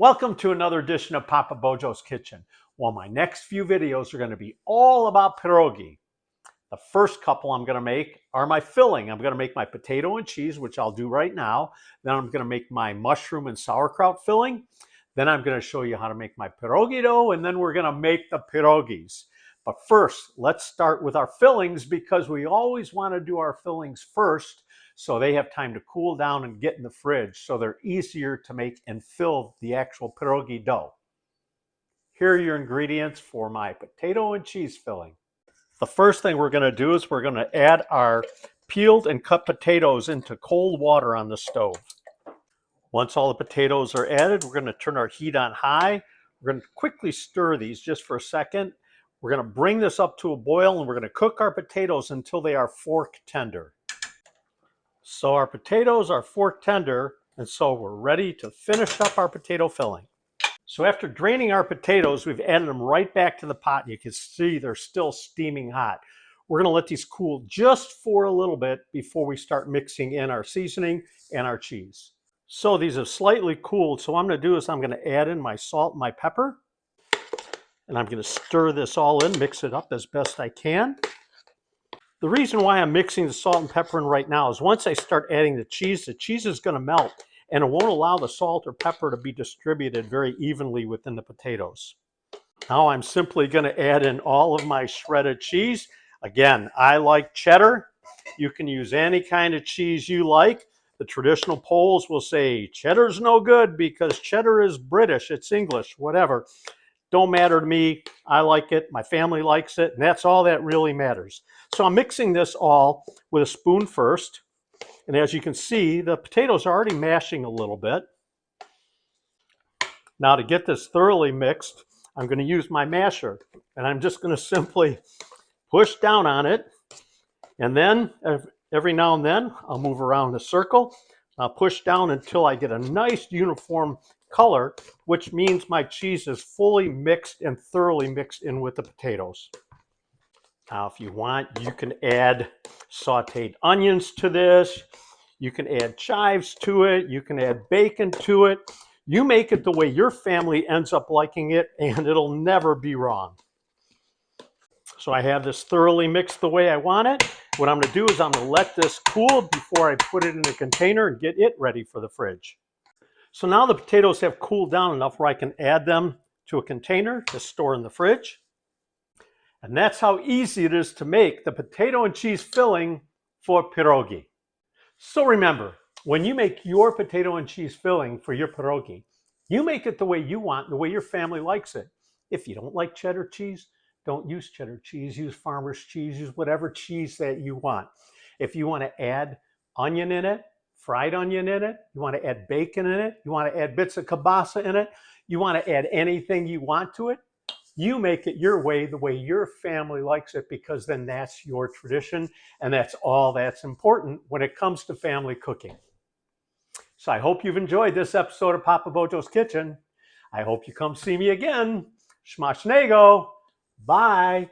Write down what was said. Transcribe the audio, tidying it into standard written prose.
Welcome to another edition of Papa Bojo's Kitchen. Well, my next few videos are going to be all about pierogi. The first couple I'm going to make are my filling. I'm going to make my potato and cheese, which I'll do right now. Then I'm going to make my mushroom and sauerkraut filling. Then I'm going to show you how to make my pierogi dough, and then we're going to make the pierogis. But first, let's start with our fillings because we always want to do our fillings first so they have time to cool down and get in the fridge so they're easier to make and fill the actual pierogi dough. Here are your ingredients for my potato and cheese filling. The first thing we're going to do is we're going to add our peeled and cut potatoes into cold water on the stove. Once all the potatoes are added, we're going to turn our heat on high. We're going to quickly stir these just for a second. We're going to bring this up to a boil and we're going to cook our potatoes until they are fork tender. So our potatoes are fork tender, and so we're ready to finish up our potato filling. So after draining our potatoes, we've added them right back to the pot. You can see they're still steaming hot. We're going to let these cool just for a little bit before we start mixing in our seasoning and our cheese. So these have slightly cooled. So what I'm going to do is I'm going to add in my salt and my pepper. And I'm going to stir this all in, mix it up as best I can. The reason why I'm mixing the salt and pepper in right now is once I start adding the cheese is going to melt and it won't allow the salt or pepper to be distributed very evenly within the potatoes. Now I'm simply going to add in all of my shredded cheese. Again, I like cheddar. You can use any kind of cheese you like. The traditional Poles will say cheddar's no good because cheddar is British, it's English, whatever. Don't matter to me. I like it. My family likes it. And that's all that really matters. So I'm mixing this all with a spoon first. And as you can see, the potatoes are already mashing a little bit. Now to get this thoroughly mixed, I'm going to use my masher. And I'm just going to simply push down on it. And then every now and then, I'll move around the circle. I'll push down until I get a nice uniform color, which means my cheese is fully mixed and thoroughly mixed in with the potatoes. Now, if you want, you can add sauteed onions to this. You can add chives to it. You can add bacon to it. You make it the way your family ends up liking it, and it'll never be wrong. So I have this thoroughly mixed the way I want it. What I'm going to do is I'm going to let this cool before I put it in a container and get it ready for the fridge. So now the potatoes have cooled down enough where I can add them to a container to store in the fridge. And that's how easy it is to make the potato and cheese filling for pierogi. So remember, when you make your potato and cheese filling for your pierogi, you make it the way you want, the way your family likes it. If you don't like cheddar cheese, don't use cheddar cheese, use farmer's cheese, use whatever cheese that you want. If you want to add onion in it, fried onion in it, you want to add bacon in it, you want to add bits of kielbasa in it, you want to add anything you want to it, you make it your way, the way your family likes it, because then that's your tradition, and that's all that's important when it comes to family cooking. So I hope you've enjoyed this episode of Papa Bojo's Kitchen. I hope you come see me again. Smacznego. Bye.